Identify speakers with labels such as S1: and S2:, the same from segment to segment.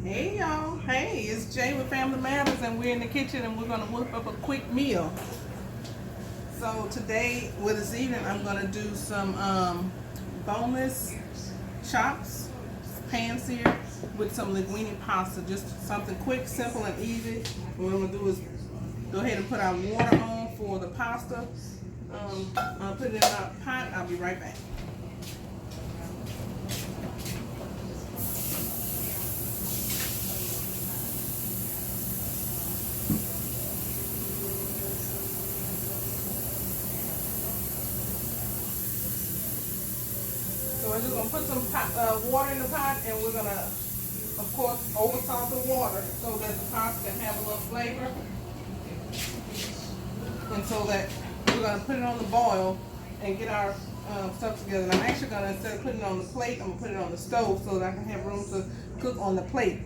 S1: Hey y'all, hey, it's Jay with Family Matters, and we're in the kitchen and we're gonna whip up a quick meal. So today, well this evening, I'm gonna do some boneless chops, pan-seared, with some linguine pasta. Just something quick, simple, and easy. What I'm gonna do is go ahead and put our water on for the pasta. I'll put it in a pot. I'll be right back. So we're just gonna put some water in the pot, and we're gonna, of course, over salt the water so that the pasta can have a little flavor, and so that we're gonna put it on the boil and get our stuff together. And I'm actually gonna, instead of putting it on the plate, I'm gonna put it on the stove so that I can have room to cook on the plate.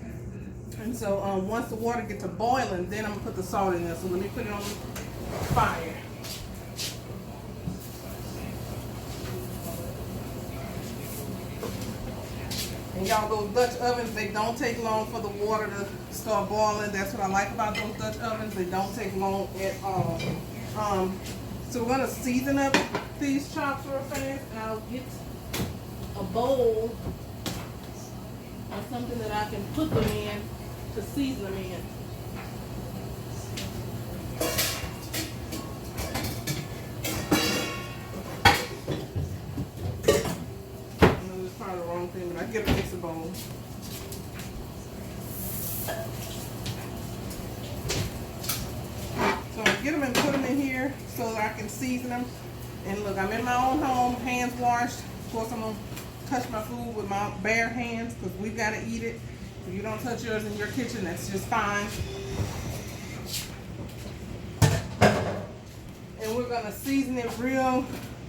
S1: And so once the water gets to boiling, then I'm gonna put the salt in there. So let me put it on fire. And y'all, those Dutch ovens, they don't take long for the water to start boiling. That's what I like about those Dutch ovens. They don't take long at all. So we're gonna season up these chops real fast, and I'll get a bowl or something that I can put them in to season them in. The wrong thing, but I get a mixer bowl. So I get them and put them in here so that I can season them. And look, I'm in my own home, hands washed. Of course, I'm gonna touch my food with my bare hands because we've got to eat it. If you don't touch yours in your kitchen, that's just fine. And we're gonna season it real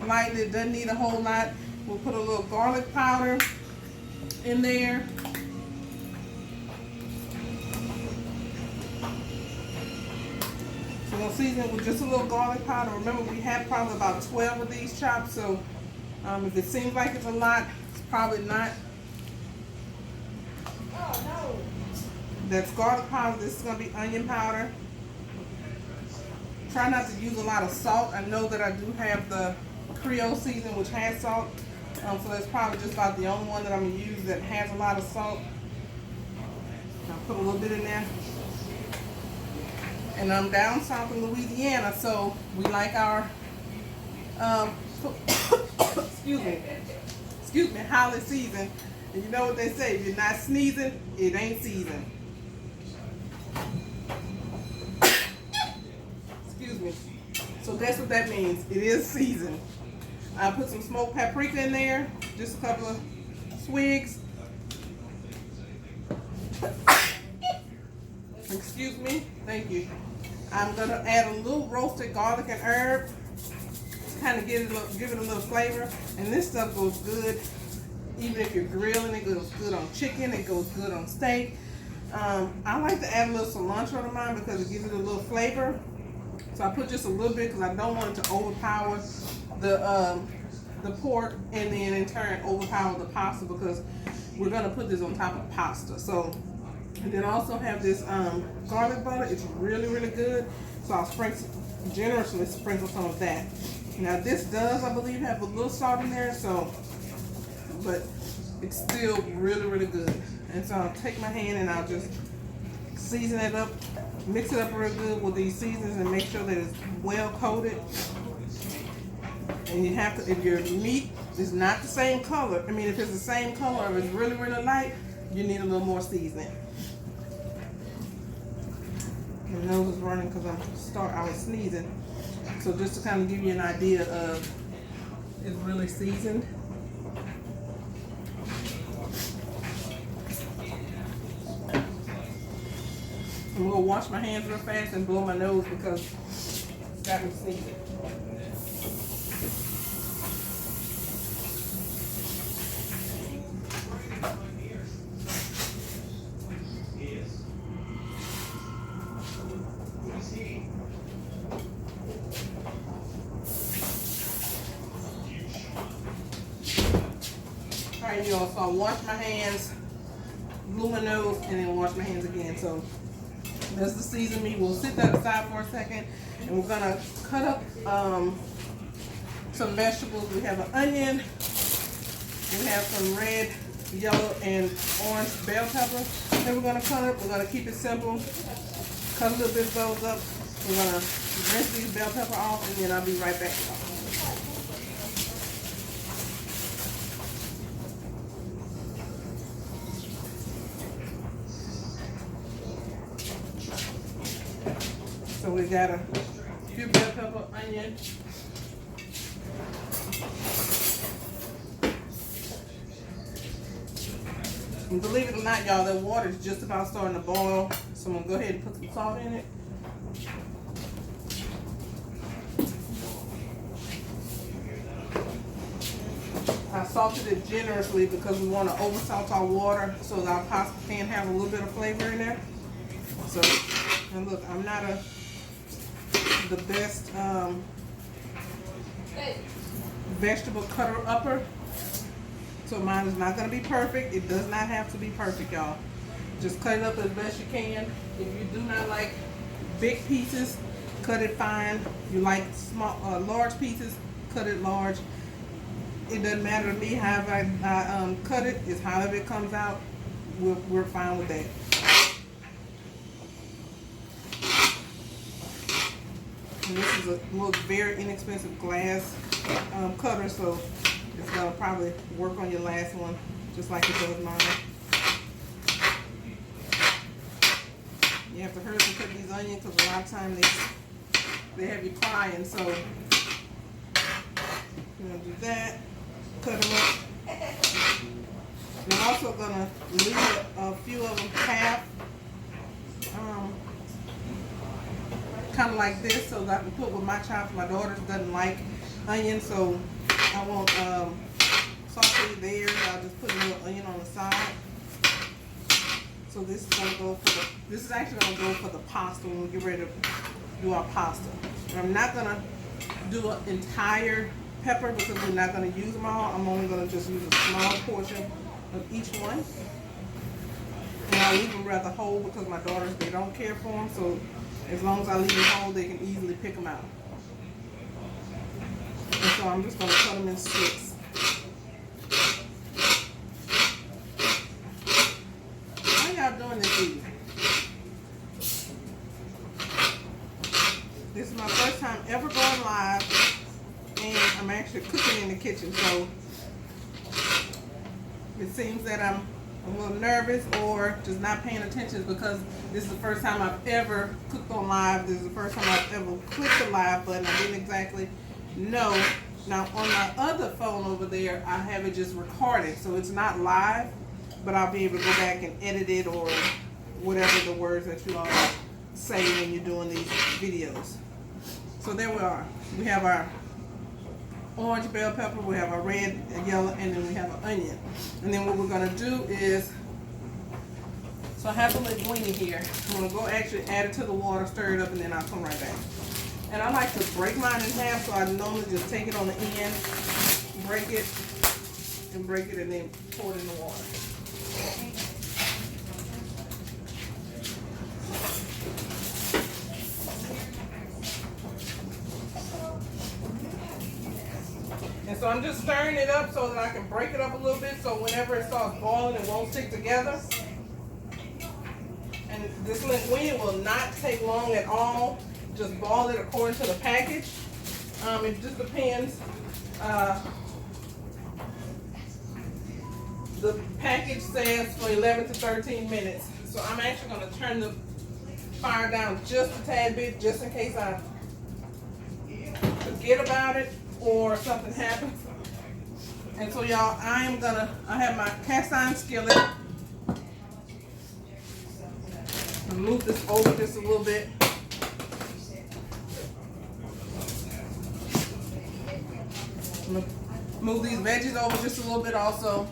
S1: lightly. It doesn't need a whole lot. We'll put a little garlic powder in there. So we'll season it with just a little garlic powder. Remember, we have probably about 12 of these chops, so if it seems like it's a lot, it's probably not. Oh no! That's garlic powder. This is gonna be onion powder. Try not to use a lot of salt. I know that I do have the Creole season, which has salt. So that's probably just about the only one that I'm going to use that has a lot of salt. I'll put a little bit in there. And I'm down south in Louisiana, so we like our, excuse me, highly seasoned. And you know what they say, if you're not sneezing, it ain't seasoned. Excuse me. So that's what that means. It is seasoned. I put some smoked paprika in there, just a couple of swigs. Excuse me, thank you. I'm gonna add a little roasted garlic and herb, to kind of give it a little flavor. And this stuff goes good, even if you're grilling. It goes good on chicken. It goes good on steak. I like to add a little cilantro to mine because it gives it a little flavor. So I put just a little bit because I don't want it to overpower the pork, and then in turn overpower the pasta, because we're gonna put this on top of pasta. So, and then also have this garlic butter. It's really, really good. So I'll generously sprinkle some of that. Now this does, I believe, have a little salt in there. So, but it's still really, really good. And so I'll take my hand and I'll just season it up, mix it up real good with these seasonings, and make sure that it's well coated. And you have to, if your meat is not the same color, if it's the same color, if it's really, really light, you need a little more seasoning. My nose is running because I was sneezing. So just to kind of give you an idea of, it's really seasoned. I'm gonna wash my hands real fast and blow my nose because it's got me sneezing. Alright, y'all, so I washed my hands, blew my nose, and then washed my hands again. So that's the seasoned meat. We'll sit that aside for a second, and we're gonna cut up some vegetables. We have an onion, we have some red, yellow, and orange bell pepper. Then we're gonna cut up. We're gonna keep it simple. Cut a little bit of those up. We're gonna rinse these bell pepper off, and then I'll be right back. So we got a few bell pepper, onion. And believe it or not, y'all, that water is just about starting to boil. So I'm gonna go ahead and put some salt in it. I salted it generously because we want to over salt our water so that our pasta can have a little bit of flavor in there. So, and look, I'm not the best vegetable cutter upper, so mine is not going to be perfect. It does not have to be perfect, y'all. Just cut it up as best you can. If you do not like big pieces, cut it fine. If you like small, large pieces, cut it large. It doesn't matter to me however I cut it. It's however it comes out. We're fine with that. And this is a little very inexpensive glass cutter, so it's gonna probably work on your last one, just like it does mine. You have to hurry to cut these onions because a lot of times they have you crying. So you're gonna do that. Cut them up. And I'm also gonna leave a few of them half. Kind of like this, so that I can put with my chops. My daughter doesn't like onion, so I won't saute theirs. I'll just put a little onion on the side. So this is gonna go for the. This is actually gonna go for the pasta when we get ready to do our pasta. And I'm not gonna do an entire pepper because we're not gonna use them all. I'm only gonna just use a small portion of each one. And I leave them rather whole because my daughters, they don't care for them. So as long as I leave them whole, they can easily pick them out. And so I'm just going to cut them in strips. How y'all doing this evening? This is my first time ever going live, and I'm actually cooking in the kitchen. So it seems that I'm a little nervous or just not paying attention because this is the first time I've ever cooked on live. This is the first time I've ever clicked the live button. I didn't exactly know. Now on my other phone over there, I have it just recorded, so it's not live, but I'll be able to go back and edit it or whatever the words that you all say when you're doing these videos. So there we are. We have our orange bell pepper, we have a red, a yellow, and then we have an onion. And then what we're gonna do is, so I have a linguine here. I'm gonna go actually add it to the water, stir it up, and then I'll come right back. And I like to break mine in half, so I normally just take it on the end, break it, and then pour it in the water. And so I'm just stirring it up so that I can break it up a little bit so whenever it starts boiling, it won't stick together. And this linguine will not take long at all. Just boil it according to the package. It just depends. The package says for 11 to 13 minutes. So I'm actually going to turn the fire down just a tad bit, just in case I forget about it or something happens. And so y'all, I have my cast iron skillet. I'll move this over just a little bit. I'm gonna move these veggies over just a little bit also.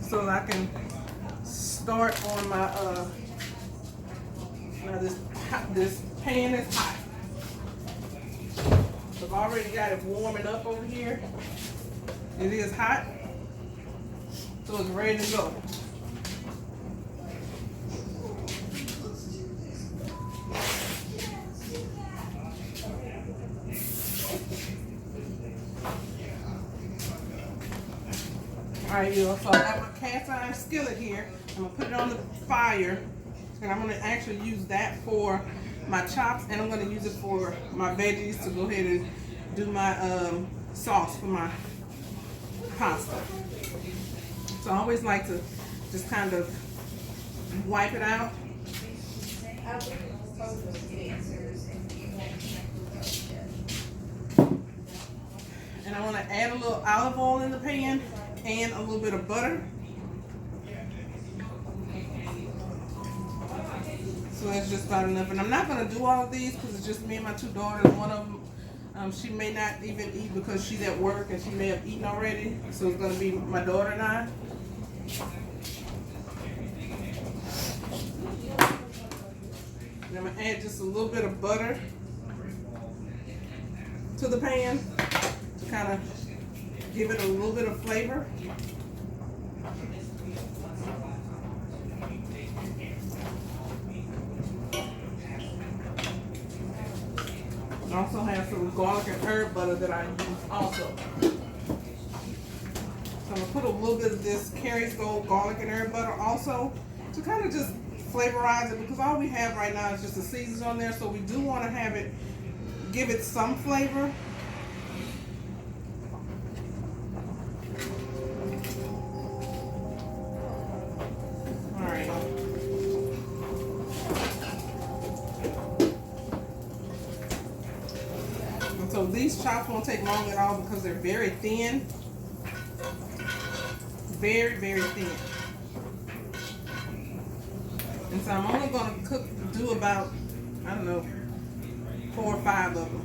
S1: So that I can start on my Now this pan is hot. I've already got it warming up over here. It is hot, so it's ready to go. Alright, y'all, so I got my cast iron skillet here. I'm going to put it on the fire, and I'm going to actually use that for my chops, and I'm going to use it for my veggies to go ahead and do my sauce for my pasta. So I always like to just kind of wipe it out. And I want to add a little olive oil in the pan and a little bit of butter. So that's just about enough. And I'm not going to do all of these because it's just me and my two daughters. One of them, she may not even eat because she's at work and she may have eaten already. So it's going to be my daughter and I. And I'm going to add just a little bit of butter to the pan to kind of give it a little bit of flavor. I also have some garlic and herb butter that I use also. So I'm going to put a little bit of this Carrie's Gold garlic and herb butter also to kind of just flavorize it, because all we have right now is just the seasons on there, so we do want to have it, give it some flavor. Alright. And so these chops won't take long at all because they're very thin. Very, very thin. And so I'm only going to do about, I don't know, 4 or 5 of them.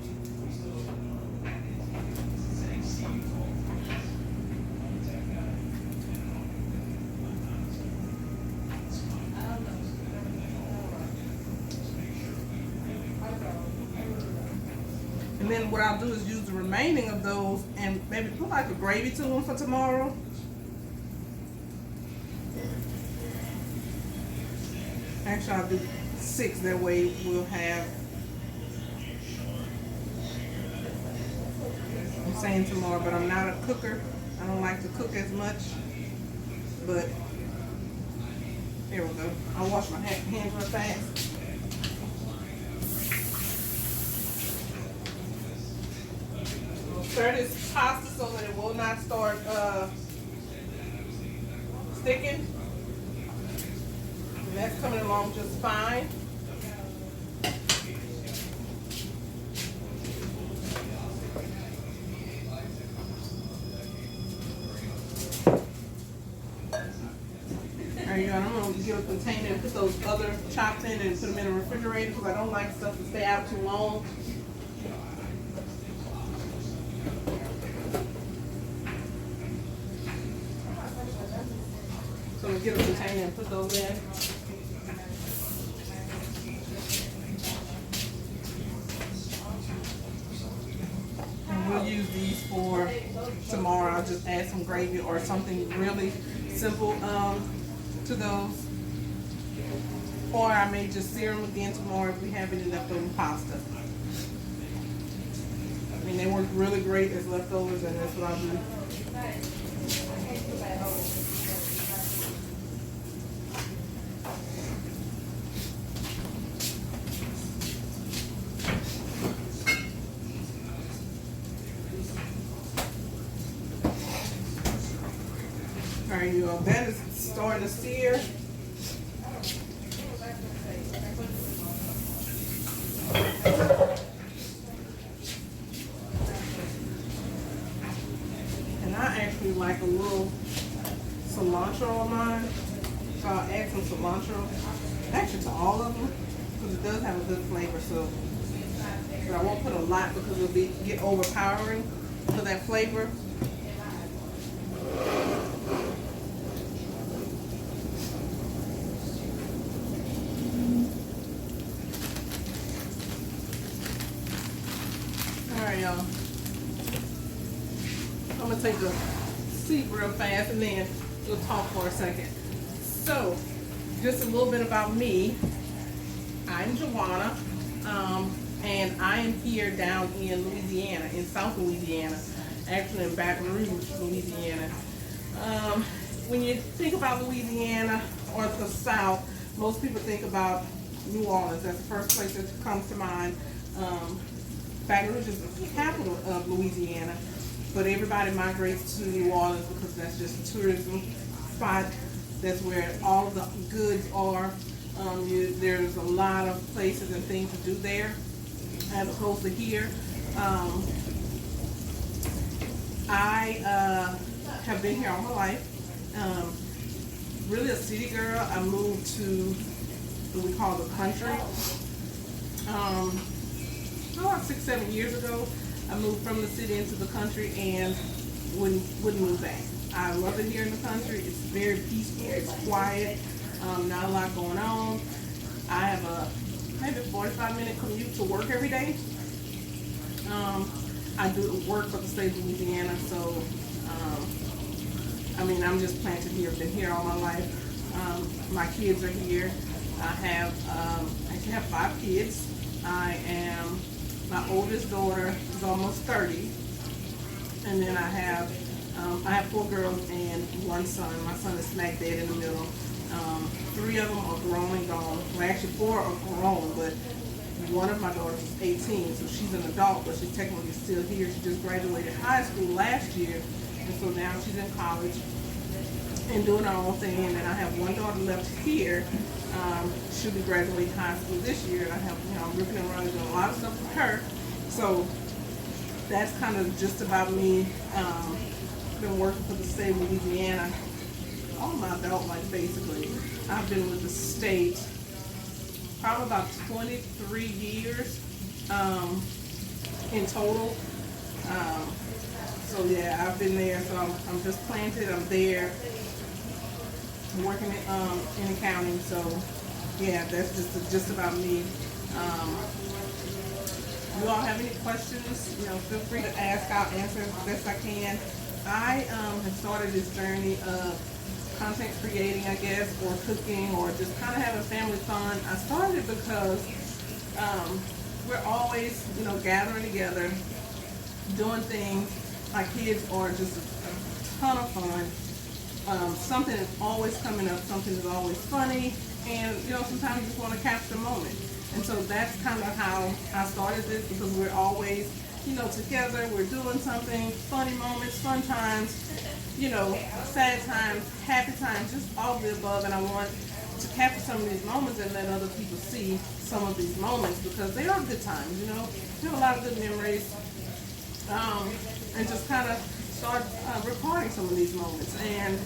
S1: And then what I'll do is use the remaining of those and maybe put like a gravy to them for tomorrow. Actually, I'll do 6. That way we'll have, I'm saying tomorrow, but I'm not a cooker. I don't like to cook as much. But there we go. I'll wash my hands real fast. We'll stir this pasta so that it will not start sticking. And that's coming along just fine. There you go. I'm going to get a container and put those other chops in and put them in the refrigerator because I don't like stuff to stay out too long. So we'll get a container and put those in. And we'll use these for tomorrow. I'll just add some gravy or something really simple to those. Or I may just sear them again tomorrow if we have any leftover pasta. I mean, they work really great as leftovers, and that's what I'll do. There you go. That is starting to sear. And I actually like a little cilantro on mine, so I'll add some cilantro, actually to all of them, because it does have a good flavor. So, but I won't put a lot because it'll get overpowering for that flavor. Sorry, y'all. I'm gonna take a seat real fast and then we'll talk for a second. So, just a little bit about me. I'm Joanna, and I am here down in Louisiana, in South Louisiana, actually in Baton Rouge, Louisiana. When you think about Louisiana or the South, most people think about New Orleans. That's the first place that comes to mind. Baton Rouge is the capital of Louisiana, but everybody migrates to New Orleans because that's just a tourism spot. That's where all of the goods are. There's a lot of places and things to do there, as opposed to here. I have been here all my life. Really a city girl. I moved to what we call the country. About 6-7 years ago, I moved from the city into the country and wouldn't move back. I love it here in the country. It's very peaceful. It's quiet. Not a lot going on. I have a maybe 45-minute commute to work every day. I do work for the state of Louisiana, so I mean, I'm just planted here. I've been here all my life. My kids are here. I actually have 5 kids. My oldest daughter is almost 30, and then I have 4 girls and 1 son. My son is smack dead in the middle. 3 of them are grown and gone. Well, actually 4 are grown, but one of my daughters is 18, so she's an adult, but she's technically still here. She just graduated high school last year, and so now she's in college and doing her own thing. And then I have 1 daughter left here. She'll be graduating high school this year, and I have, I'm ripping and running, doing a lot of stuff with her. So that's kind of just about me. Been working for the state of Louisiana all my adult life, basically. I've been with the state probably about 23 years in total. So yeah, I've been there. So I'm just planted. I'm there. I'm working in accounting. So yeah, that's just about me. You all have any questions? Feel free to ask. I'll answer as best I can. I have started this journey of content creating, I guess, or cooking, or just kind of having family fun. I started it because we're always, gathering together, doing things. My kids are just a ton of fun. Something is always coming up. Something is always funny, and sometimes you just want to capture a moment. And so that's kind of how I started this, because we're always, together. We're doing something, funny moments, fun times, sad times, happy times, just all of the above. And I want to capture some of these moments and let other people see some of these moments, because they are good times, We have a lot of good memories. And just kind of start recording some of these moments. And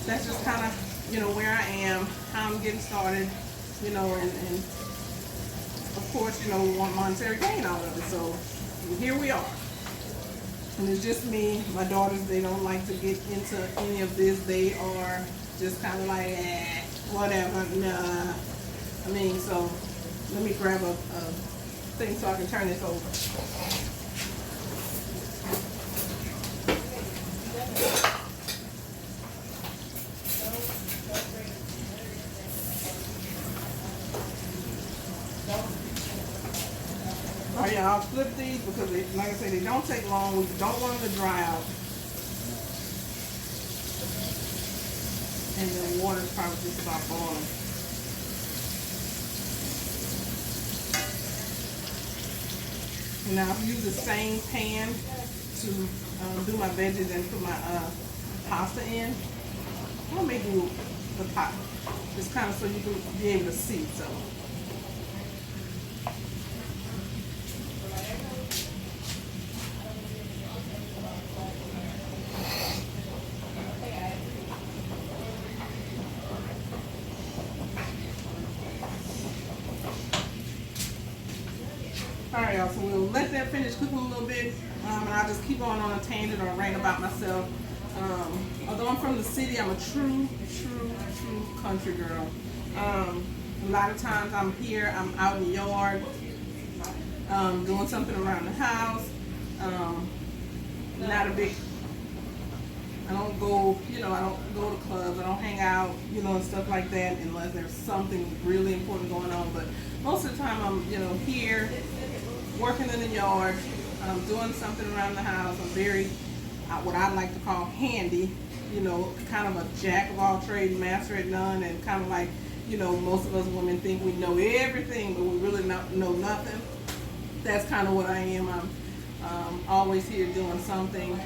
S1: that's just kind of, where I am, how I'm getting started, and of course, we want monetary gain out of it. So here we are. And it's just me. My daughters, they don't like to get into any of this. They are just kind of like, whatever, nah. So let me grab a thing so I can turn this over. All right, y'all, flip these because, like I said, they don't take long. We don't want them to dry out. And the water's probably just about boiling. And now I've used the same pan to do my veggies and put my pasta in. I'll make the pot. Just kind of so you can be able to see. So. Alright, y'all, so we'll let that finish cooking a little bit, and I'll just keep on a tangent or rant about myself. Although I'm from the city, I'm a true country girl. A lot of times I'm here, I'm out in the yard, doing something around the house. Not a big, I don't go, I don't go to clubs, I don't hang out, and stuff like that unless there's something really important going on. But most of the time I'm, here, working in the yard, doing something around the house. I'm very, what I like to call handy, kind of a jack of all trades, master at none, and kind of like, most of us women think we know everything, but we really know nothing. That's kind of what I am. I'm always here doing something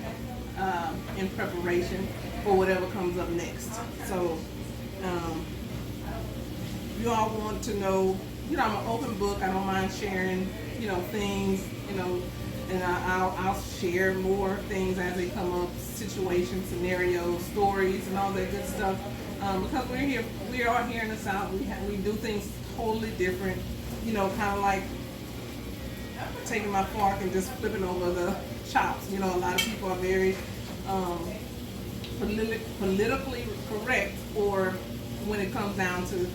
S1: in preparation for whatever comes up next. So you all want to know, I'm an open book. I don't mind sharing, things, and I'll share more things as they come up, situations, scenarios, stories, and all that good stuff. Because we are here in the South. We do things totally different, kind of like taking my fork and just flipping over the chops. A lot of people are very politically correct, or when it comes down to,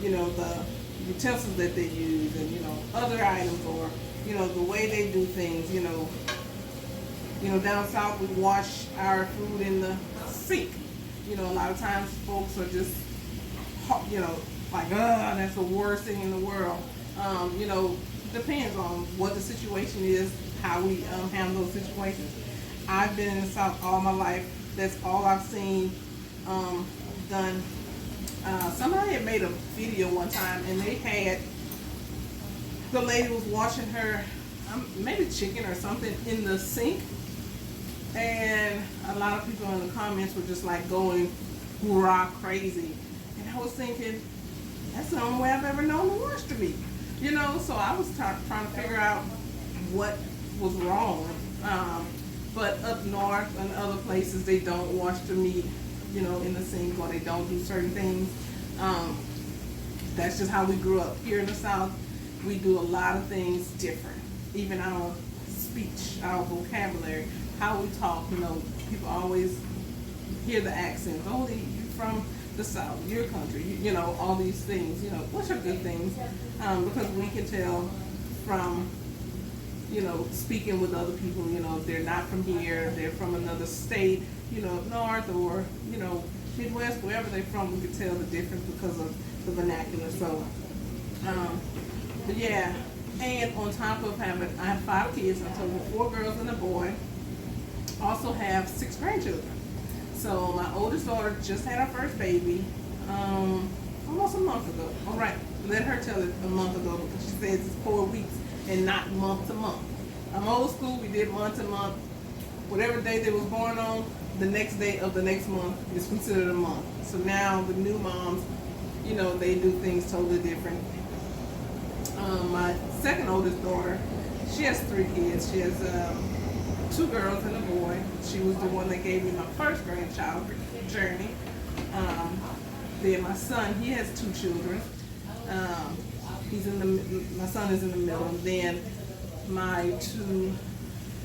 S1: the utensils that they use and, other items, or, the way they do things, down south we wash our food in the sink. A lot of times folks are just, like, that's the worst thing in the world. Depends on what the situation is, how we handle those situations. I've been in the South all my life. That's all I've seen done. Somebody had made a video one time, and they had, the lady was washing her, maybe chicken or something in the sink, and a lot of people in the comments were just like going hoorah crazy. And I was thinking, that's the only way I've ever known to wash the meat. So I was trying to figure out what was wrong. But up north and other places, they don't wash the meat, in the sink, or they don't do certain things. That's just how we grew up. Here in the South, we do a lot of things different. Even our speech, our vocabulary, how we talk, people always hear the accents. Oh, you're from the South, your country, all these things, which are good things, because we can tell from, speaking with other people, if they're not from here, they're from another state, north or, Midwest, wherever they're from, we can tell the difference because of the vernacular. So, but yeah, and on top of I have 5 kids, I told you 4 girls and a boy. Also have 6 grandchildren. So my oldest daughter just had her first baby, almost a month ago. All right, let her tell it a month ago, because she says it's 4 weeks and not month to month. I'm old school. We did month to month. Whatever day they was born on, the next day of the next month is considered a month. So now the new moms, they do things totally different. My second oldest daughter, she has 3 kids. She has 2 girls and a boy. She was the one that gave me my first grandchild journey. Then my son, he has 2 children. My son is in the middle. And then my 2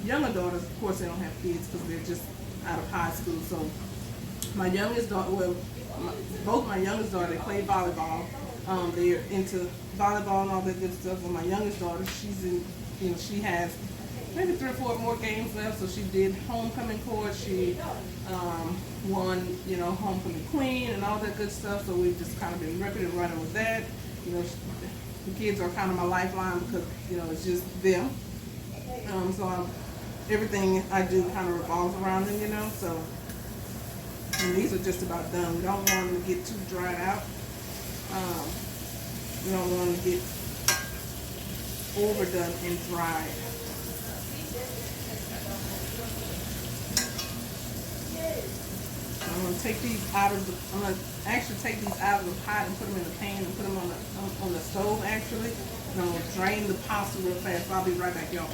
S1: younger daughters, of course, they don't have kids because they're just out of high school. So my youngest daughter, both my youngest daughter, they play volleyball. They're into volleyball and all that good stuff. And my youngest daughter, she's in, she has maybe 3 or 4 more games left. So she did homecoming court. She won, homecoming queen and all that good stuff. So we've just kind of been ripping and running with that. The kids are kind of my lifeline because, it's just them. So everything I do kind of revolves around them, so. And these are just about done. We don't want them to get too dried out. We don't want them to get overdone and dried. I'm gonna take these out of the. I'm gonna actually take these out of the pot and put them in the pan and put them on the stove actually. And I'm gonna drain the pasta real fast. So I'll be right back, y'all.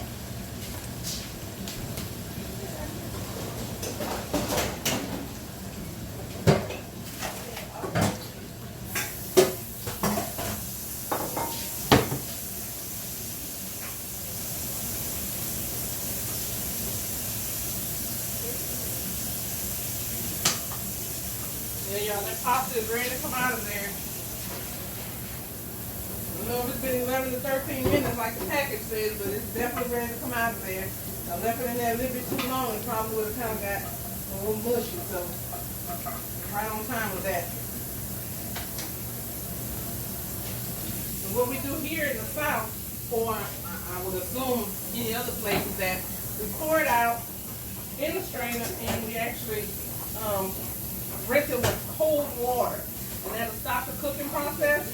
S1: Yeah, y'all, that pasta is ready to come out of there. I don't know if it's been 11 to 13 minutes like the package says, but it's definitely ready to come out of there. I left it in there a little bit too long, it probably would have kind of got a little mushy, so right on time with that. And what we do here in the South, or I would assume any other places, that we pour it out in the strainer and we actually rinse it with cold water, and that'll stop the cooking process.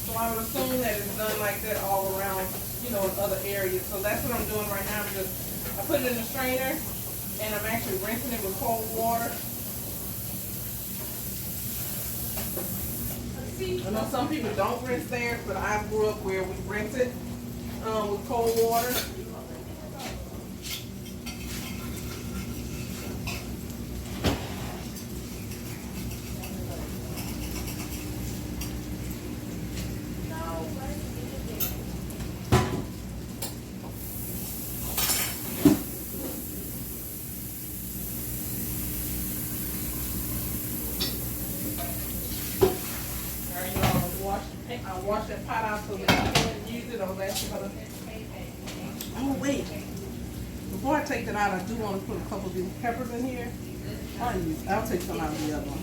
S1: So I would assume that it's done like that all around, you know, in other areas. So that's what I'm doing right now. I put it in the strainer and I'm actually rinsing it with cold water. I know some people don't rinse theirs, but I grew up where we rinse it with cold water. I'll wash that pot out so that I can use it. Oh wait, before I take that out, I do want to put a couple of these peppers in here. I'll take some out of the other one.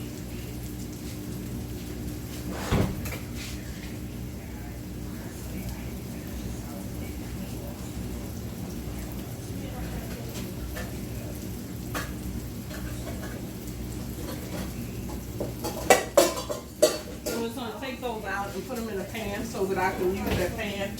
S1: Out and put them in a pan so that I can use that pan.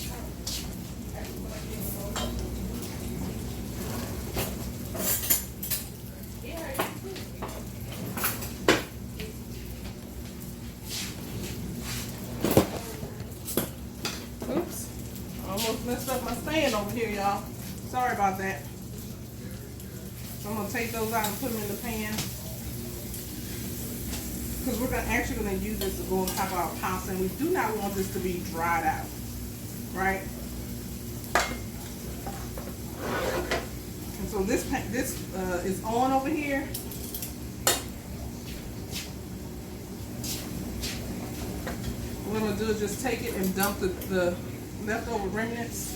S1: Oops, I almost messed up my stand over here, y'all. Sorry about that. So I'm gonna take those out and put them in the pan, because we're actually going to use this to go on top of our pasta, and we do not want this to be dried out, right? And so this is on over here. What we're going to do is just take it and dump the leftover remnants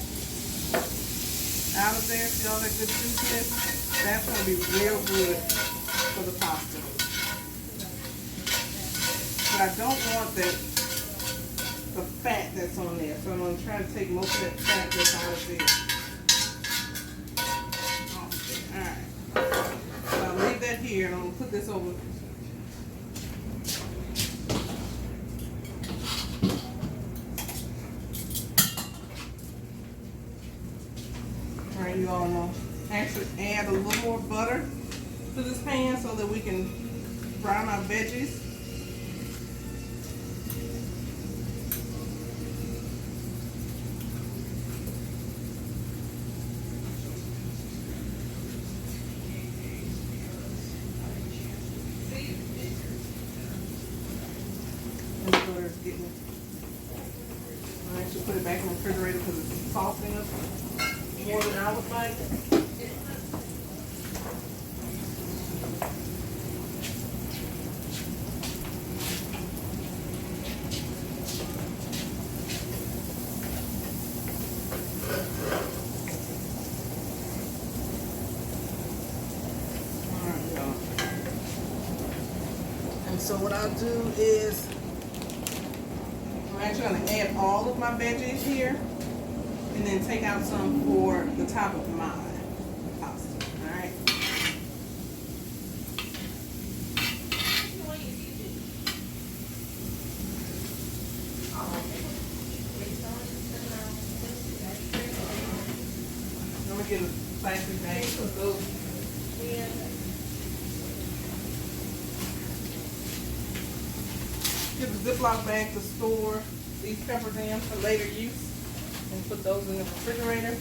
S1: out of there. See all that good juiciness? That's going to be real good for the pasta. I don't want the fat that's on there, so I'm going to try to take most of that fat that's out of there. Alright, so I'll leave that here and I'm going to put this over. Alright, you all know. Actually add a little more butter to this pan so that we can brown our veggies. I actually put it back in the refrigerator because it's softening up more than I would like. Alright, y'all. And so what I'll do is I'm actually going to add all of my veggies here and then take out some for the top of my pasta. Alright. I'm going to get a plastic bag of those in. Get a Ziploc bag to store these peppers in for later use and put those in the refrigerator.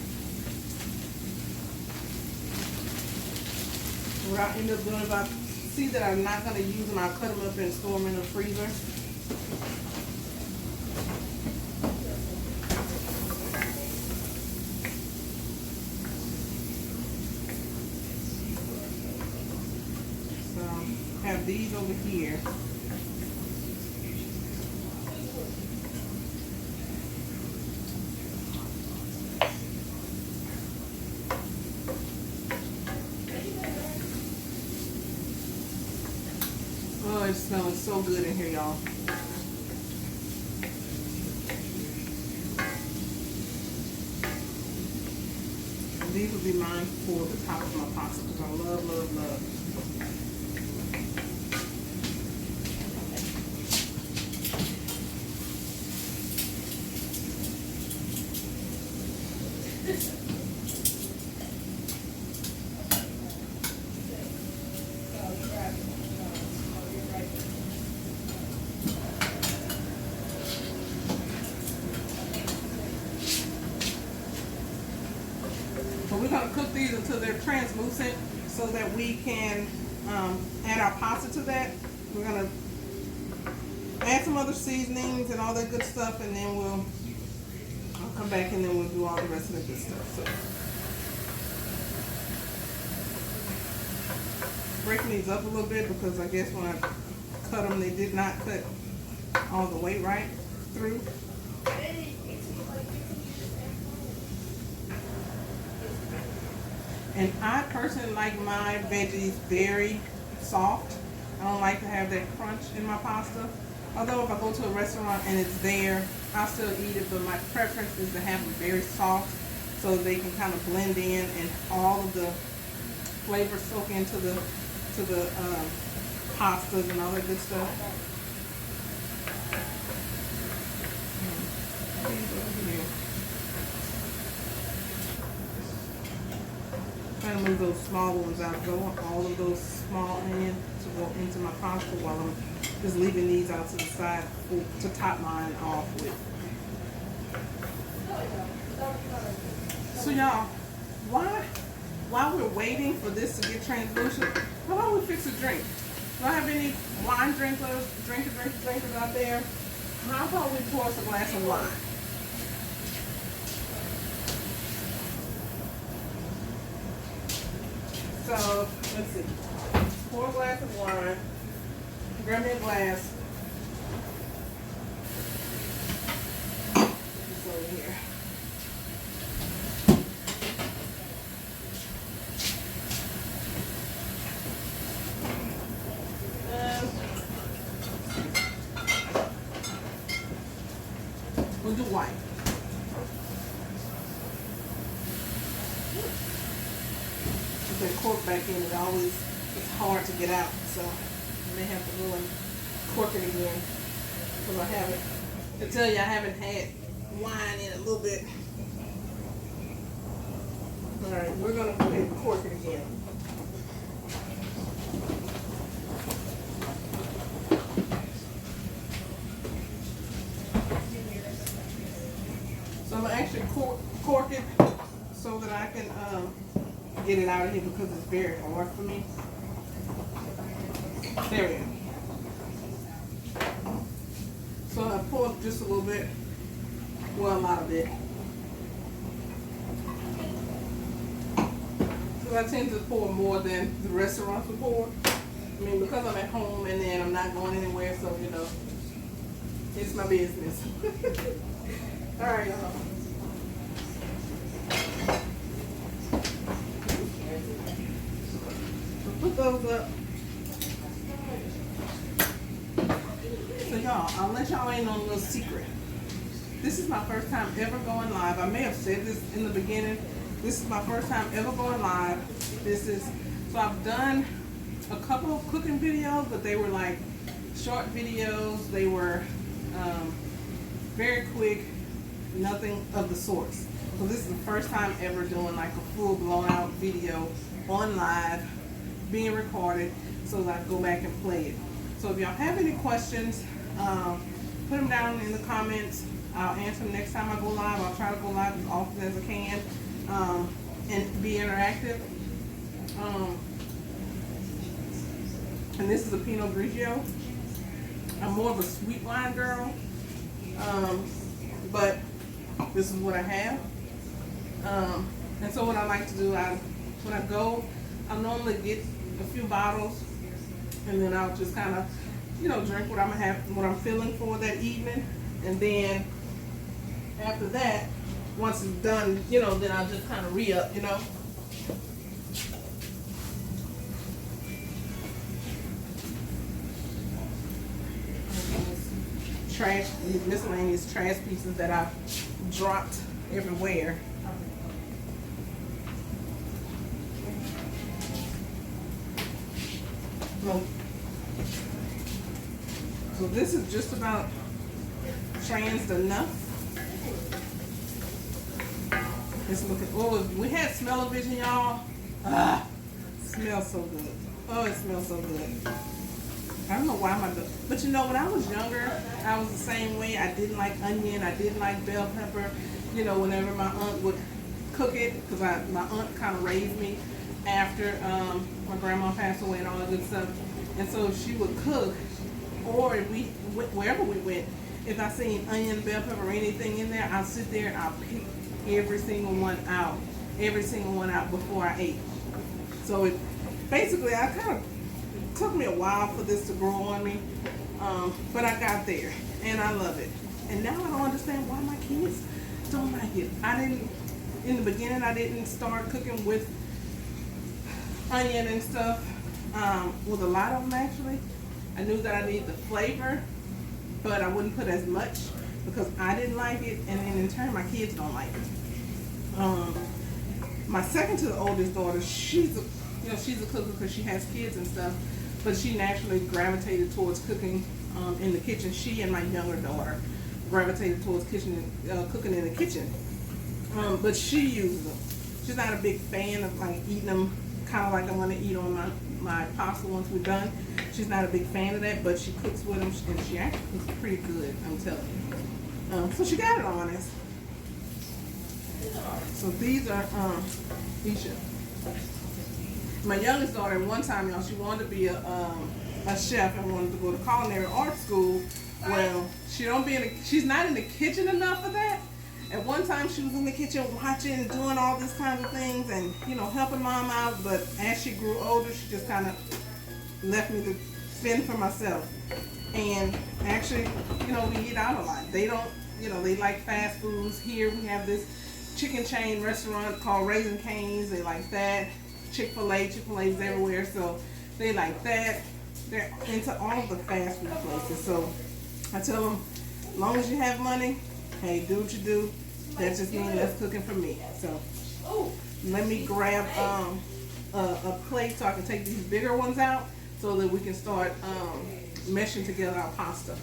S1: What I end up doing, if I see that I'm not going to use them, I'll cut them up and store them in the freezer. So I have these over here. Oh, it's smelling so good in here, y'all. These will be mine for the top of my pasta because I love, love, love. So we're going to cook these until they're translucent so that we can add our pasta to that. We're going to add some other seasonings and all that good stuff, and then I'll come back and then we'll do all the rest of the good stuff. So breaking these up a little bit because I guess when I cut them, they did not cut all the way right through. And I personally like my veggies very soft. I don't like to have that crunch in my pasta. Although if I go to a restaurant and it's there, I'll still eat it, but my preference is to have them very soft so they can kind of blend in and all of the flavors soak into the pastas and all that good stuff. Trying to move those small ones out. I want all of those small onions to go into my pasta while I'm just leaving these out to the side to top mine off with. So y'all, while we're waiting for this to get translucent, how about we fix a drink? Do I have any wine drinkers out there? How about we pour us a glass of wine? So, let's see. Pour a glass of wine. Grab me a glass. It's over here. We'll do white. Put that cork back in. It's hard to get out, so I may have to go and cork it again because I tell you I haven't had wine in a little bit. All right, we're gonna go ahead and cork it again. So I'm gonna actually cork it so that I can get it out of here because it's very hard for me. There we go. So I pour just a little bit, well, a lot of it. So I tend to pour more than the restaurants would pour. I mean, because I'm at home and then I'm not going anywhere, so you know, it's my business. All right, y'all. So put those up. So y'all, I'll let y'all in on a little secret. This is my first time ever going live. I may have said this in the beginning. This is my first time ever going live. So I've done a couple of cooking videos, but they were like short videos. They were very quick, nothing of the sorts. So this is the first time ever doing like a full blown out video on live, being recorded, so that I can go back and play it. So if y'all have any questions, put them down in the comments. I'll answer them next time I go live. I'll try to go live as often as I can and be interactive. And this is a Pinot Grigio. I'm more of a sweet wine girl, but this is what I have. And so what I like to do, when I go, I'll normally get a few bottles, and then I'll just kind of, drink what I'm feeling for that evening, and then after that, once it's done, then I'll just kind of re-up, trash, miscellaneous trash pieces that I've dropped everywhere. So this is just about transed enough. Let's look at, oh, we had smell-o-vision, y'all. Ah, smells so good. Oh, it smells so good. I don't know why but you know, when I was younger, I was the same way. I didn't like onion. I didn't like bell pepper. You know, whenever my aunt would cook it, because my aunt kind of raised me after my grandma passed away and all that good stuff. And so she would cook, or if we wherever we went, if I seen onion, bell pepper, or anything in there, I'll sit there and I'll pick every single one out before I ate. So it basically, I kind of took me a while for this to grow on me, but I got there and I love it. And now I don't understand why my kids don't like it. In the beginning, I didn't start cooking with onion and stuff, with a lot of them actually. I knew that I needed the flavor, but I wouldn't put as much because I didn't like it, and then in turn my kids don't like it. My second to the oldest daughter, she's a cooker because she has kids and stuff, but she naturally gravitated towards cooking in the kitchen. She and my younger daughter gravitated towards cooking in the kitchen, but she uses them. She's not a big fan of like eating them kind of like I'm going to eat on my pasta once we're done. She's not a big fan of that, but she cooks with them, and she actually cooks pretty good, I'm telling you. So she got it on us. So these are Isha. My youngest daughter, at one time, y'all, she wanted to be a chef and wanted to go to culinary art school. Well, she's not in the kitchen enough for that. At one time, she was in the kitchen watching and doing all these kinds of things and, you know, helping mom out. But as she grew older, she just kind of left me to fend for myself. And actually, you know, we eat out a lot. They don't, you know, they like fast foods. Here we have this chicken chain restaurant called Raising Cane's. They like that. Chick-fil-A's everywhere, so they like that. They're into all of the fast food places. So I tell them, as long as you have money, hey, do what you do. That just means less cooking for me. So let me grab a plate so I can take these bigger ones out so that we can start meshing together our pasta.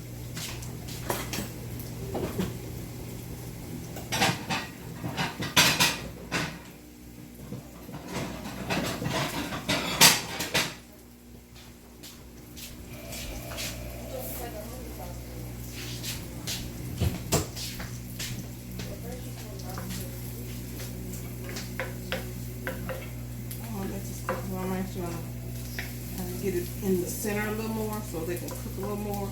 S1: Get it in the center a little more so they can cook a little more,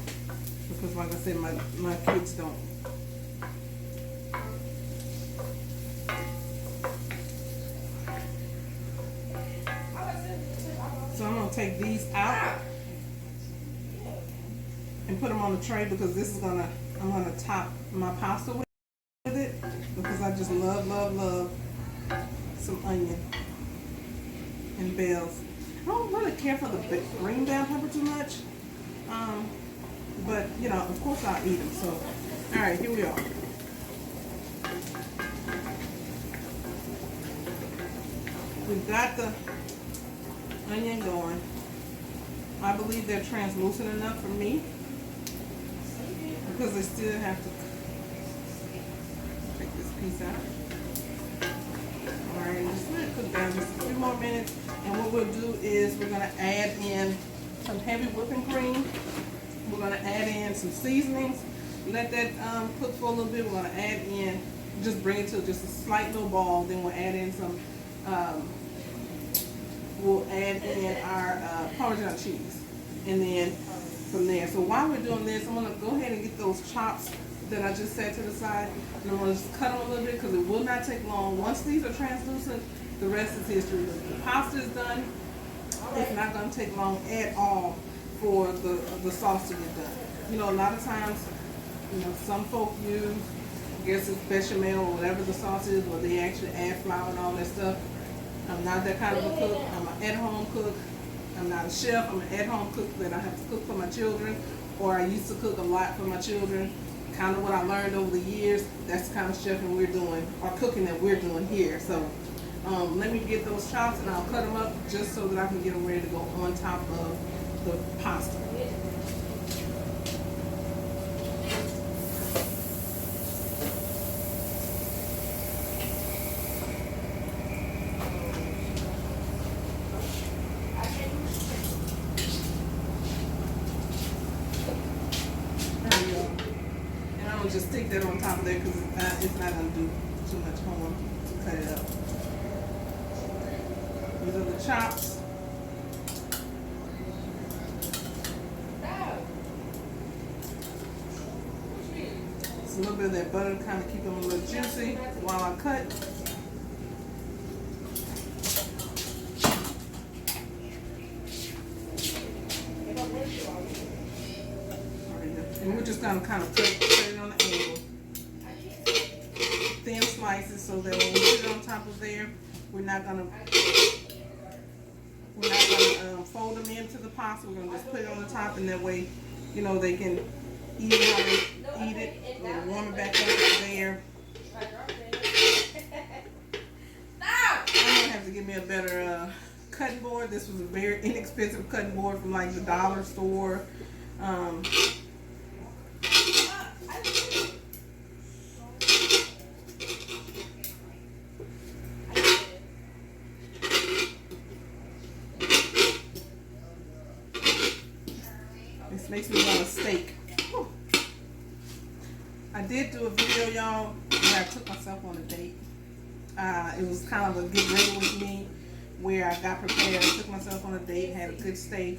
S1: because like I said, my kids don't. So I'm going to take these out and put them on the tray, because this is I'm going to top my pasta with it, because I just love some onion and bells. I don't really care for the green bell pepper too much, but you know, of course I'll eat them. So, all right, here we are. We've got the onion going. I believe they're translucent enough for me, because they still have to take this piece out. All right, just let it cook down just a few more minutes. And what we'll do is we're going to add in some heavy whipping cream. We're going to add in some seasonings. Let that cook for a little bit. We're going to add in, just bring it to just a slight little ball. Then we'll add in some, our Parmesan cheese. And then from there. So while we're doing this, I'm going to go ahead and get those chops that I just set to the side. And I'm going to just cut them a little bit, because it will not take long. Once these are translucent, the rest is history. The pasta is done. It's not going to take long at all for the sauce to get done. You know, a lot of times, you know, some folk use, I guess it's bechamel or whatever the sauce is, where they actually add flour and all that stuff. I'm not that kind of a cook. I'm an at-home cook. I'm not a chef. I'm an at-home cook that I have to cook for my children, or I used to cook a lot for my children. Kind of what I learned over the years. That's the kind of chefing we're doing, or cooking that we're doing here. So let me get those chops and I'll cut them up just so that I can get them ready to go on top of the pasta. Just stick that on top of there because it's not going to do too much harm to cut it up. These are the chops. It's a little bit of that butter to kind of keep them a little juicy while I cut. And we're just going to kind of cut it on the angle. Thin slices so that when we put it on top of there, we're not going to fold them into the pasta. We're going to just put it on the top, and that way, you know, they can eat it how they eat it. We'll warm it back up there. I'm going to have to get me a better cutting board. This was a very inexpensive cutting board from like the dollar store. This makes me want a steak. Whew. I did do a video, y'all, where I took myself on a date. It was kind of a get ready with me, where I got prepared, I took myself on a date, had a good steak.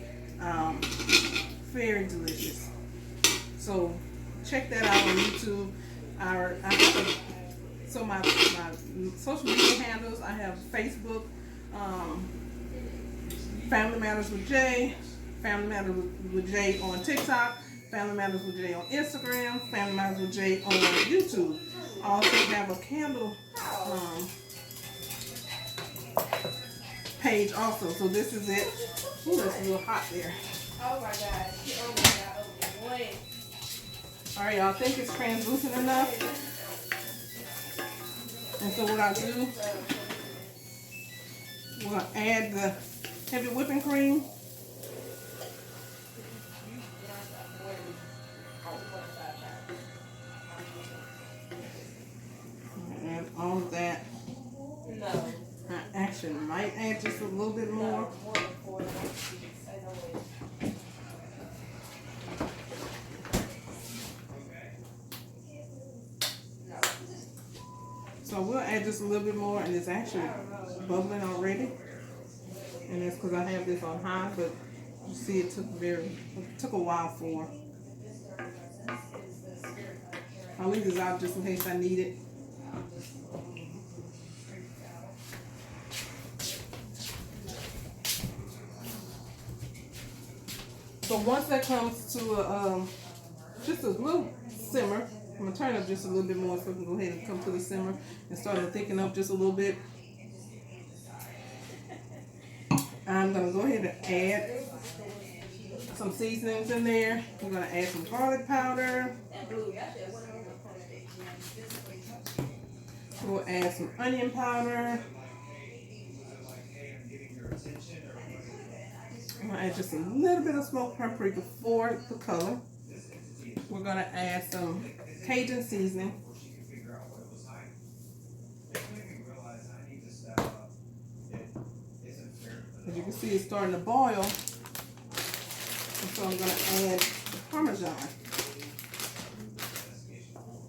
S1: Very delicious. So check that out on YouTube. So my social media handles, I have Facebook, Family Matters with Jay, Family Matters with Jay on TikTok, Family Matters with Jay on Instagram, Family Matters with Jay on YouTube. I also have a candle page also. So this is it. Ooh, that's a little hot there.
S2: Oh my God. Oh my God. Oh my God.
S1: All right, y'all, think it's translucent enough? And so what I do, we're going to add the heavy whipping cream. And all of that.
S2: No.
S1: I actually might add just a little bit more. So we'll add just a little bit more, and it's actually bubbling already. And that's because I have this on high, but you see it took a while for. I'll leave this out just in case I need it. So once that comes to just a little simmer, I'm going to turn it up just a little bit more so we can go ahead and come to the simmer and start to thicken up just a little bit. I'm going to go ahead and add some seasonings in there. We're going to add some garlic powder. We'll add some onion powder. I'm going to add just a little bit of smoked paprika for the color. We're going to add some Cajun seasoning. As you can see, it's starting to boil. And so I'm going to add the Parmesan.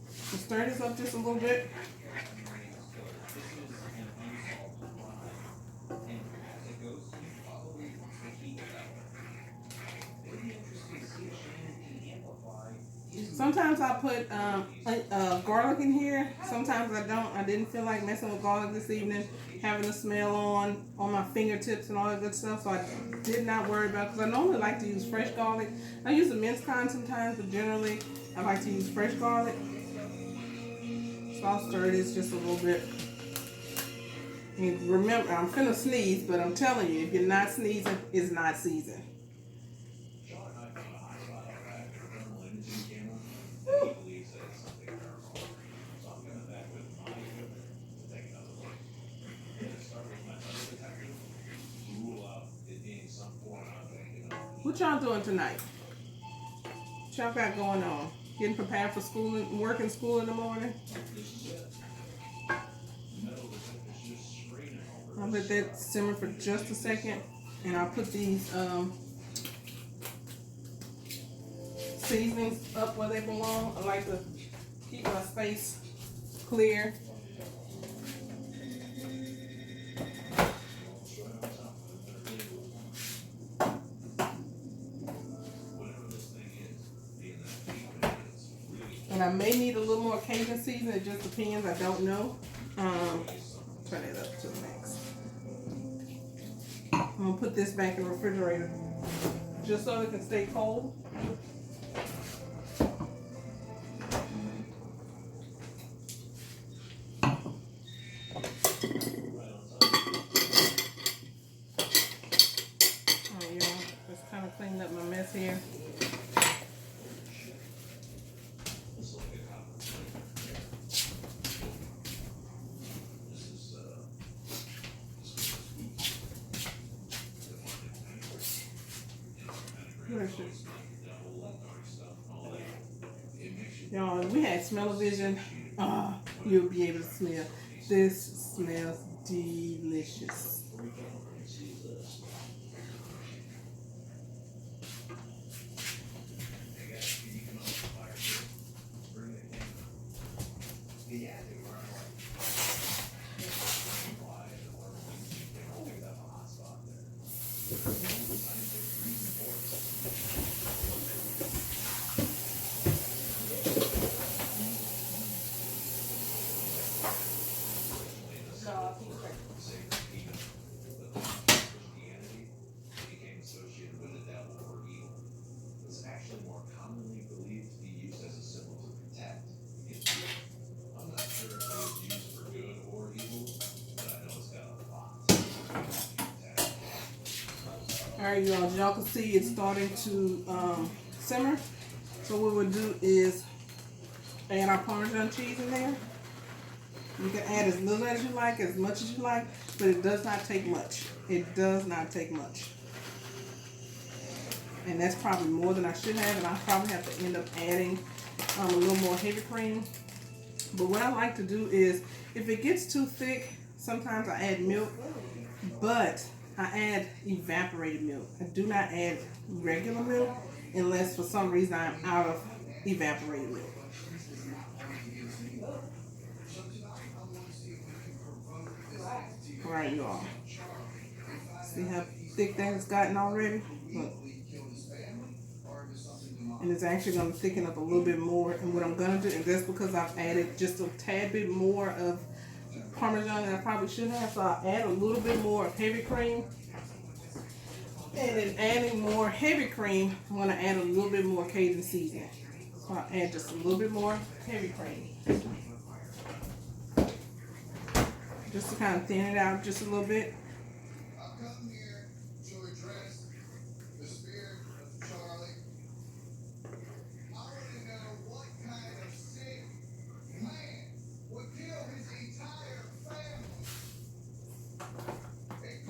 S1: So stir this up just a little bit. Sometimes I put garlic in here. Sometimes I don't. I didn't feel like messing with garlic this evening, having the smell on my fingertips and all that good stuff. So I did not worry about it because I normally like to use fresh garlic. I use the minced kind sometimes, but generally I like to use fresh garlic. So I'll stir this just a little bit. And remember, I'm finna sneeze, but I'm telling you, if you're not sneezing, it's not season. What y'all doing tonight? What y'all got going on? Getting prepared for school and work and school in the morning? I'll let that simmer for just a second, and I'll put these seasonings up where they belong. I like to keep my space clear. And I may need a little more Cajun seasoning. It just depends. I don't know. Turn it up to the max. I'm gonna put this back in the refrigerator just so it can stay cold. Alright, y'all. Just kind of cleaned up my mess here. Y'all, if we had smell-o-vision, you'll be able to smell. This smells delicious. Alright, y'all, as y'all can see, it's starting to simmer. So what we'll do is add our Parmesan cheese in there. You can add as little as you like, as much as you like, but it does not take much. It does not take much. And that's probably more than I should have, and I probably have to end up adding a little more heavy cream. But what I like to do is, if it gets too thick, sometimes I add milk, but I add evaporated milk. I do not add regular milk unless for some reason I'm out of evaporated milk. Alright, y'all. See how thick that has gotten already? Look. And it's actually going to thicken up a little bit more. And what I'm going to do, and that's because I've added just a tad bit more of Parmesan than I probably should have. So I'll add a little bit more of heavy cream. And in adding more heavy cream, I'm going to add a little bit more Cajun seasoning. So I'll add just a little bit more heavy cream. Just to kind of thin it out just a little bit.
S3: I've come here to address the spirit of Charlie. I want to know what kind of sick man would kill his entire family.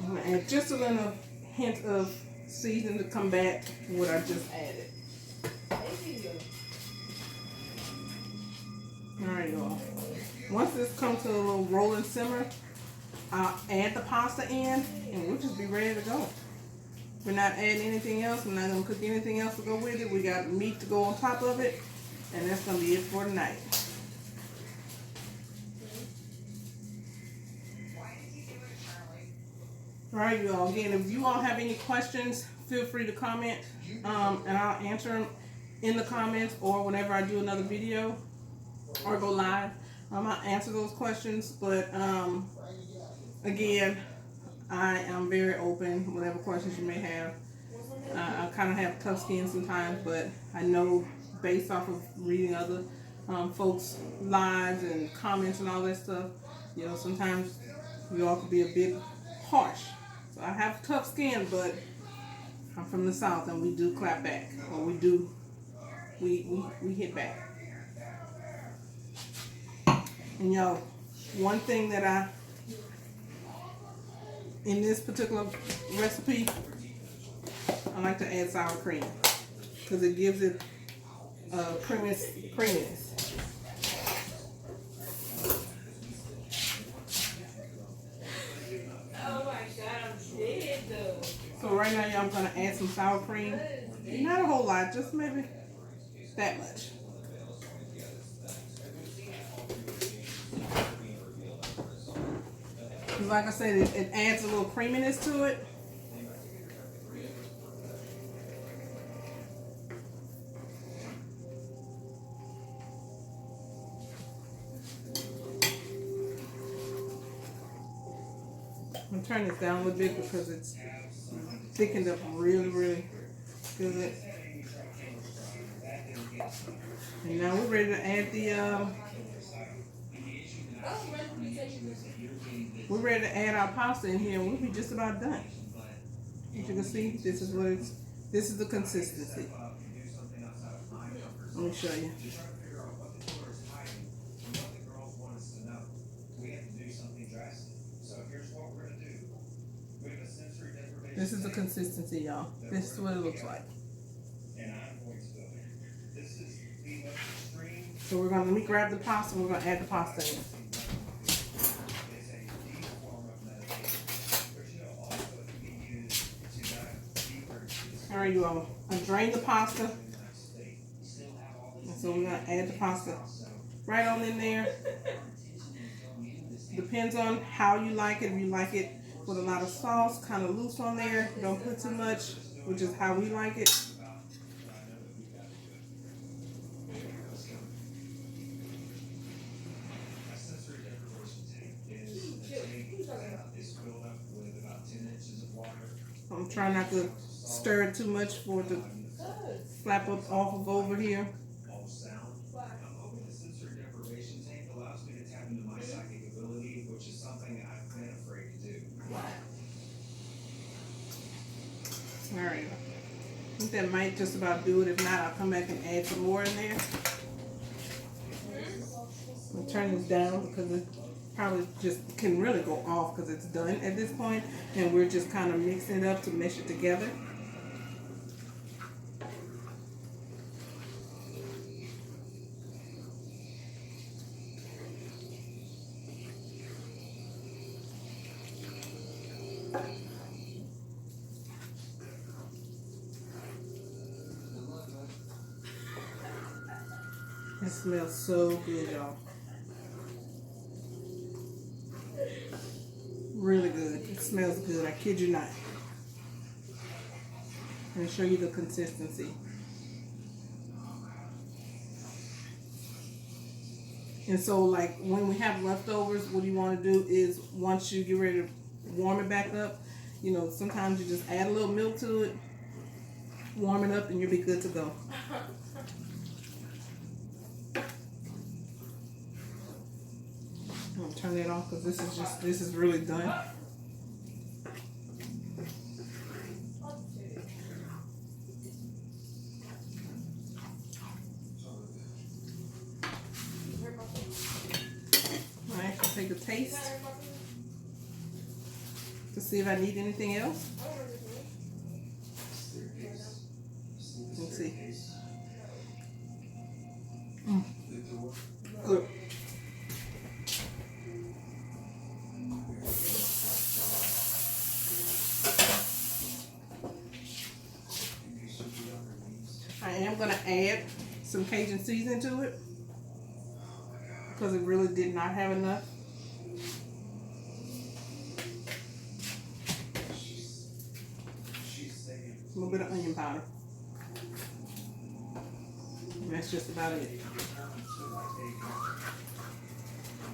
S1: I'm going to add just a little hint of seasoning to combat what I just added. Alright, y'all. Once this comes to a little rolling simmer, I'll add the pasta in and we'll just be ready to go. We're not adding anything else. We're not going to cook anything else to go with it. We got meat to go on top of it, and that's going to be it for tonight. Alright, you all. Again, if you all have any questions, feel free to comment, and I'll answer them in the comments or whenever I do another video or go live. I'll answer those questions, but again, I am very open. Whatever questions you may have, I kind of have tough skin sometimes, but I know based off of reading other folks' lives and comments and all that stuff, you know, sometimes you all could be a bit harsh. So I have tough skin, but I'm from the South and we do clap back. Or we hit back. And y'all, one thing that in this particular recipe, I like to add sour cream because it gives it creaminess.
S2: Oh my god, I'm dead though.
S1: So right now, y'all, I'm gonna add some sour cream. Not a whole lot, just maybe that much. Because like I said, it adds a little creaminess to it. I'm turning this down a little bit because it's thickened up really, really good. And now we're ready to add we're ready to add our pasta in here and we'll be just about done. As you can see, this is the consistency. Let me show you. This is the consistency, y'all. This is what it looks like. So let me grab the pasta and we're gonna add the pasta in. All right, you all. I drained the pasta. And so we're gonna add the pasta right on in there. Depends on how you like it. If you like it with a lot of sauce, kind of loose on there, don't put too much, which is how we like it. I'm trying not to stir it too much for it to flap up off of over here. Alright, I think that might just about do it. If not, I'll come back and add some more in there. I'm gonna turn this down because it probably just can really go off because it's done at this point, and we're just kind of mixing it up to mesh it together. It smells so good, y'all. Really good. It smells good. I kid you not. I'm going to show you the consistency. And so, like, when we have leftovers, what you want to do is once you get ready to warm it back up, you know, sometimes you just add a little milk to it, warm it up, and you'll be good to go. I'm gonna turn that off because this is really done. Alright, I'll take a taste to see if I need anything else. Let's see. Good. I am going to add some Cajun seasoning to it because it really did not have enough. A little bit of onion powder. And that's just about it.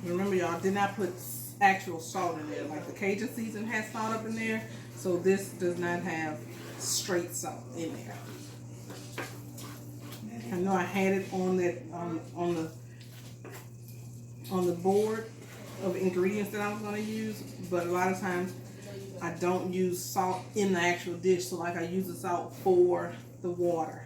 S1: Remember, y'all, did not put actual salt in there. Like the Cajun season has salt up in there, so this does not have straight salt in there. I know I had it on that on the board, of ingredients that I was gonna use, but a lot of times I don't use salt in the actual dish. So like I use the salt for the water.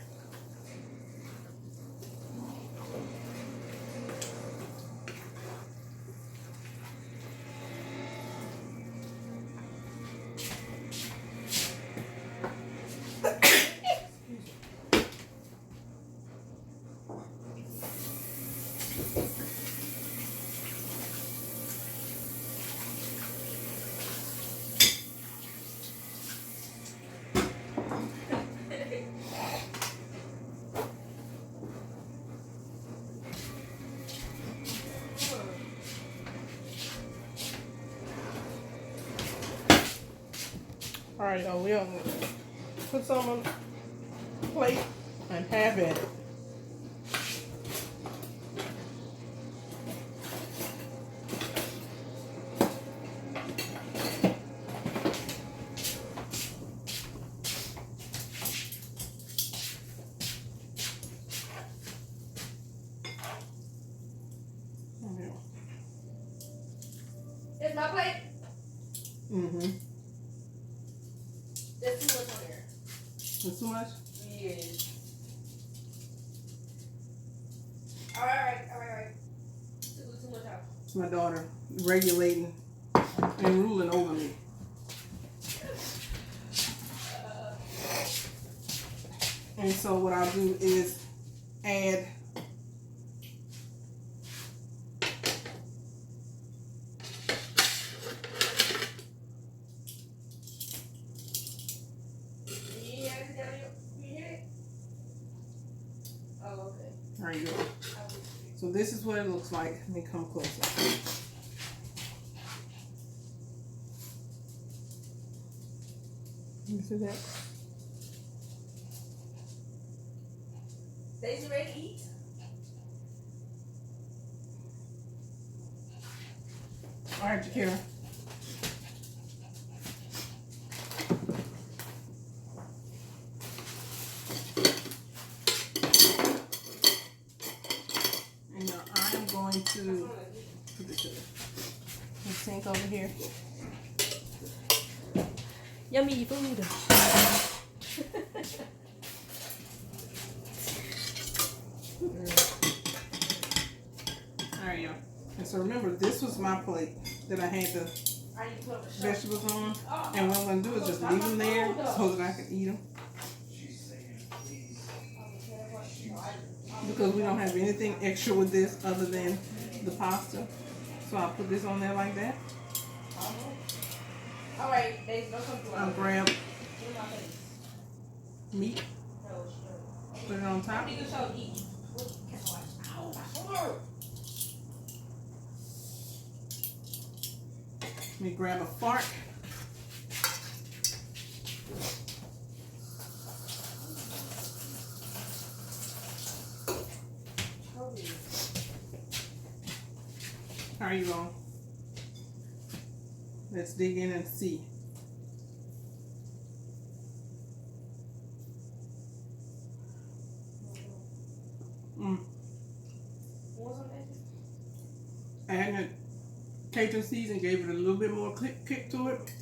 S1: All right, y'all, we'll put some on the plate and have it.
S2: It's my plate.
S1: Mm-hmm.
S2: There's too much on there.
S1: That's too much?
S2: Yes. Alright. Too much out.
S1: It's my daughter regulating and ruling over me. And so what I'll do is add There you go. So this is what it looks like. Let me come closer. You see that?
S2: Daisy ready to eat?
S1: All right, Shakira. And now I am going to put this in the sink over here.
S2: Yummy food.
S1: All right, y'all. And so remember, this was my plate that I had the vegetables on. And what I'm going to do is just leave them there so that I can eat them. Because we don't have anything extra with this other than the pasta. So I'll put this on there like that.
S2: Alright, Daisy, don't come through.
S1: I'll grab meat, put it on top. Let me grab a fork. How are you all? Let's dig in and see. Adding Cajun seasoning gave it a little bit more kick to it.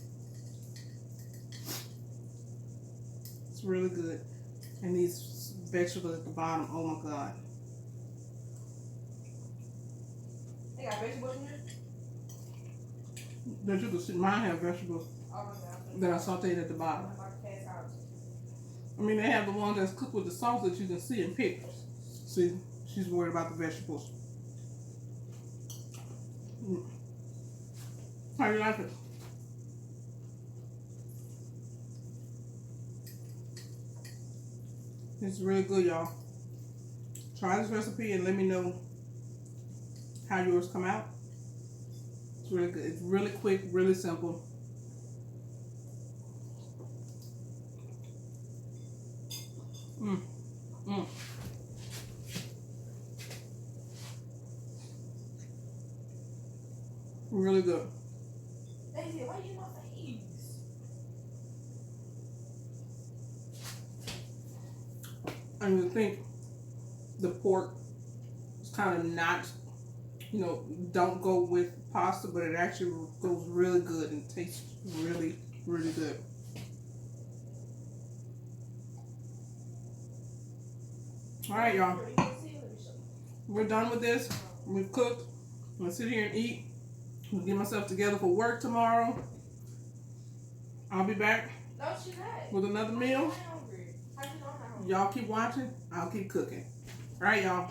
S1: It's really good. And these vegetables at the bottom, oh my God.
S2: They got vegetables in here?
S1: Vegetables, mine have vegetables that I sauteed at the bottom. I mean, they have the ones that's cooked with the sauce that you can see and pick. See, she's worried about the vegetables. How do you like it? It's really good, y'all. Try this recipe and let me know how yours come out. It's really good. It's really quick, really simple. Really good.
S2: Daisy, why you not face?
S1: And you think the pork is kind of not you know, don't go with pasta, but it actually goes really good and tastes really, really good. All right, y'all. We're done with this. We've cooked. I'm gonna sit here and eat. I'm gonna get myself together for work tomorrow. I'll be back
S2: No, she's not.
S1: with another meal.
S2: I'm hungry. How you know I'm not hungry?
S1: Y'all keep watching. I'll keep cooking. All right, y'all.